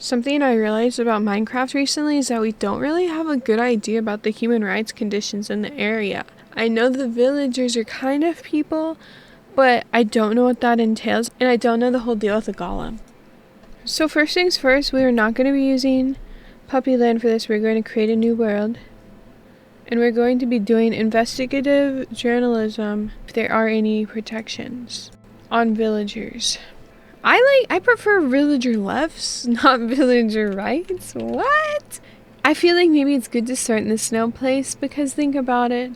Something I realized about Minecraft recently is that we don't really have a good idea about the human rights conditions in the area. I know the villagers are kind of people, but I don't know what that entails, and I don't know the whole deal with the golem. So first things first, we are not going to be using Puppy Land for this. We're going to create a new world, and we're going to be doing investigative journalism if there are any protections on villagers. I prefer villager lefts, not villager rights. What? I feel like maybe it's good to start in the snow place because think about it.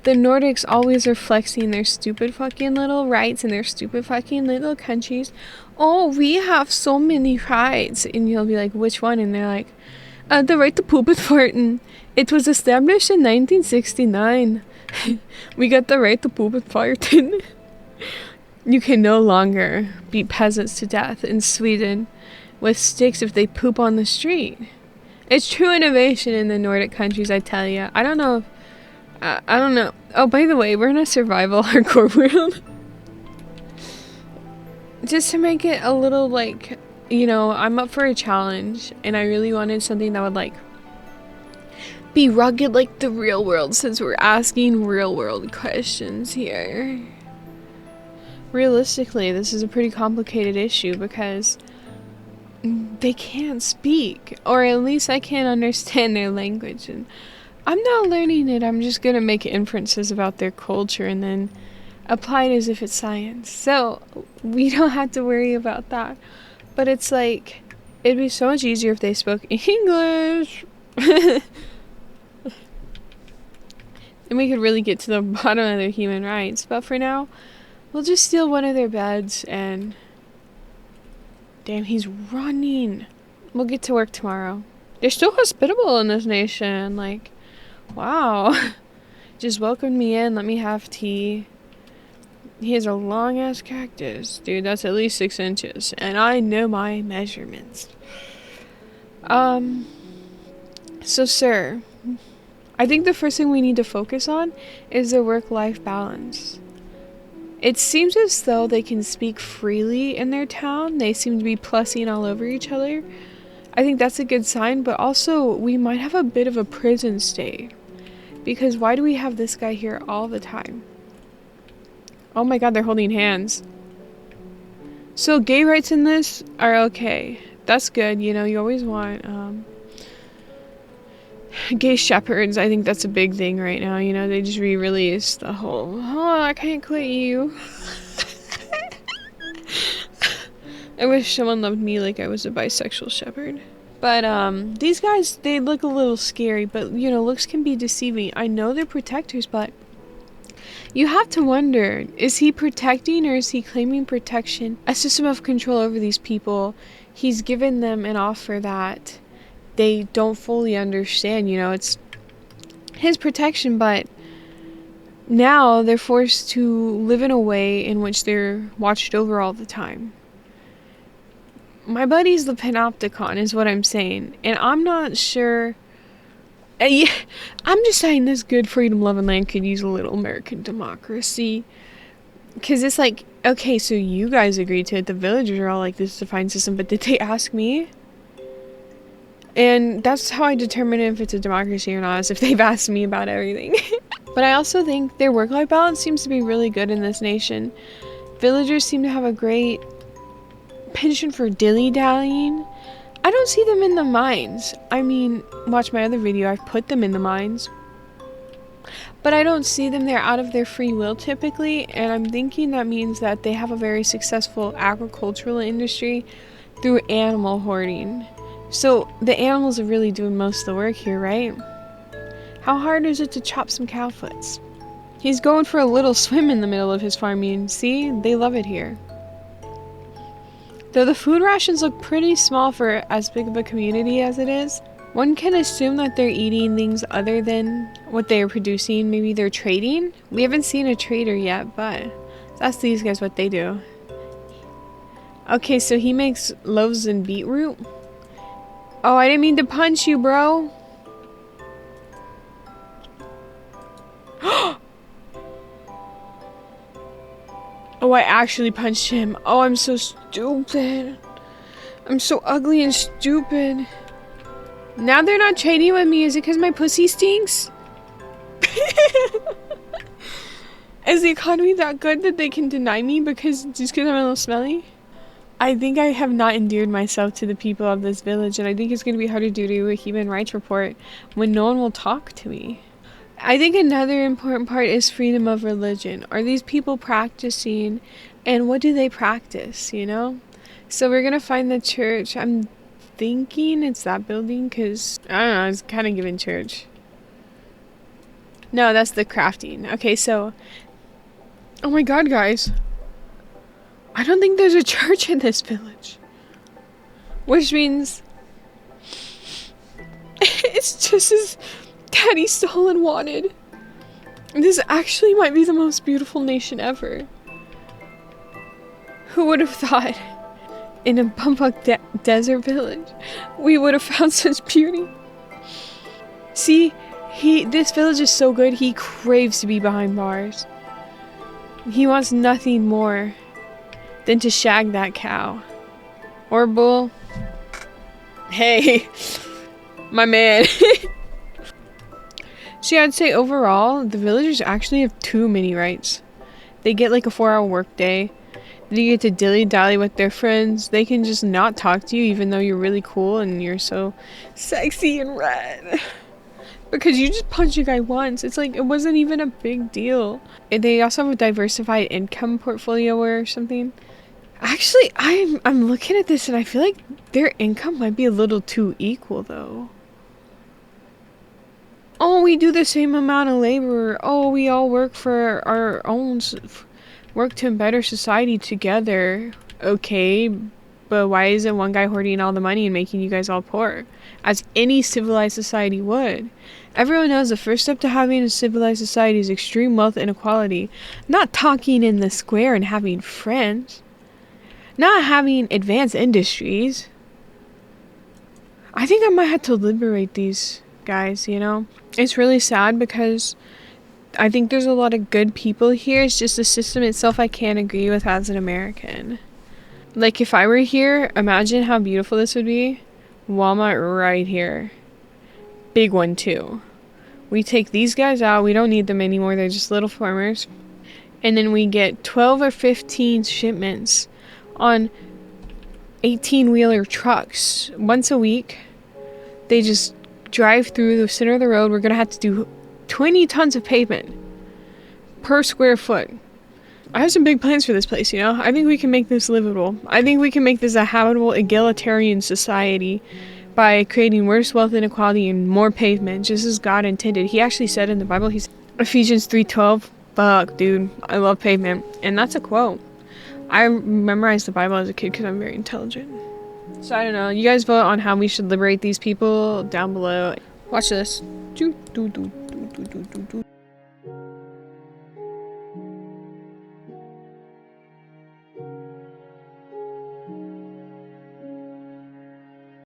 The Nordics always are flexing their stupid fucking little rights in their stupid fucking little countries. Oh, we have so many rights. And you'll be like, which one? And they're like, the right to poop and fart. And it was established in 1969. We got the right to poop and fart. You can no longer beat peasants to death in Sweden with sticks if they poop on the street. It's true innovation in the Nordic countries, I tell you. I don't know. Oh, by the way, we're in a survival hardcore world. Just to make it a little, like, you know, I'm up for a challenge, and I really wanted something that would, like, be rugged like the real world, since we're asking real world questions here. Realistically, this is a pretty complicated issue because they can't speak, or at least I can't understand their language, and I'm not learning it. I'm just gonna make inferences about their culture and then apply it as if it's science. So we don't have to worry about that. But it's like, it'd be so much easier if they spoke English. And we could really get to the bottom of their human rights. But for now, we'll just steal one of their beds and... Damn, he's running. We'll get to work tomorrow. They're still hospitable in this nation. Like, wow. Just welcomed me in, let me have tea. He has a long-ass cactus. Dude, that's at least 6 inches. And I know my measurements. So, sir, I think the first thing we need to focus on is the work-life balance. It seems as though they can speak freely in their town. They seem to be plussing all over each other. I think that's a good sign, but also we might have a bit of a prison stay. Because why do we have this guy here all the time? Oh my god, they're holding hands. So gay rights in this are okay. That's good, you know, you always want gay shepherds. I think that's a big thing right now, you know, they just re-released the whole, oh, I can't quit you. I wish someone loved me like I was a bisexual shepherd. But these guys, they look a little scary, but you know, looks can be deceiving. I know they're protectors, but you have to wonder, is he protecting or is he claiming protection? A system of control over these people. He's given them an offer that they don't fully understand, you know, it's his protection, but now they're forced to live in a way in which they're watched over all the time. My buddy's the panopticon is what I'm saying, and I'm not sure. Yeah, I'm just saying this good freedom-loving land could use a little American democracy. Because it's like, okay, so you guys agreed to it. The villagers are all like, this is a fine system, but did they ask me? And that's how I determine if it's a democracy or not, is if they've asked me about everything. But I also think their work-life balance seems to be really good in this nation. Villagers seem to have a great penchant for dilly-dallying. I don't see them in the mines. I mean, watch my other video, I've put them in the mines. But I don't see them there out of their free will typically, and I'm thinking that means that they have a very successful agricultural industry through animal hoarding. So the animals are really doing most of the work here, right? How hard is it to chop some cow foots? He's going for a little swim in the middle of his farming. See, they love it here. Though the food rations look pretty small for as big of a community as it is, one can assume that they're eating things other than what they are producing. Maybe they're trading? We haven't seen a trader yet, but that's these guys what they do. Okay, so he makes loaves and beetroot. Oh, I didn't mean to punch you, bro. Oh, I actually punched him. Oh, I'm so stupid. I'm so ugly and stupid. Now they're not trading with me. Is it because my pussy stinks? Is the economy that good that they can deny me just because I'm a little smelly? I think I have not endeared myself to the people of this village, and I think it's going to be hard to do a human rights report when no one will talk to me. I think another important part is freedom of religion. Are these people practicing, and what do they practice, you know? So we're going to find the church. I'm thinking it's that building because, I don't know, it's kind of giving church. No, that's the crafting. Okay, so... Oh my god, guys. I don't think there's a church in this village. Which means... it's just as Daddy stole and wanted. This actually might be the most beautiful nation ever. Who would have thought? In a bumfuck desert village, we would have found such beauty. See, this village is so good, he craves to be behind bars. He wants nothing more than to shag that cow. Or bull. Hey, my man. See, I'd say overall, the villagers actually have too many rights. They get like a 4-hour workday. They get to dilly-dally with their friends. They can just not talk to you even though you're really cool and you're so sexy and red. Because you just punched a guy once. It's like, it wasn't even a big deal. They also have a diversified income portfolio or something. Actually, I'm looking at this and I feel like their income might be a little too equal though. Oh, we do the same amount of labor. Oh, we all work for our own... work to better society together. Okay, but why isn't one guy hoarding all the money and making you guys all poor? As any civilized society would. Everyone knows the first step to having a civilized society is extreme wealth inequality. Not talking in the square and having friends. Not having advanced industries. I think I might have to liberate these guys, you know? It's really sad because I think there's a lot of good people here. It's just the system itself I can't agree with as an American. Like, if I were here, imagine how beautiful this would be. Walmart right here. Big one, too. We take these guys out. We don't need them anymore. They're just little farmers. And then we get 12 or 15 shipments on 18-wheeler trucks. Once a week, they just drive through the center of the road. We're going to have to do 20 tons of pavement per square foot. I have some big plans for this place, you know? I think we can make this livable. I think we can make this a habitable, egalitarian society by creating worse wealth inequality and more pavement, just as God intended. He actually said in the Bible, Ephesians 3:12, fuck, dude, I love pavement. And that's a quote. I memorized the Bible as a kid because I'm very intelligent. So I don't know. You guys vote on how we should liberate these people down below. Watch this.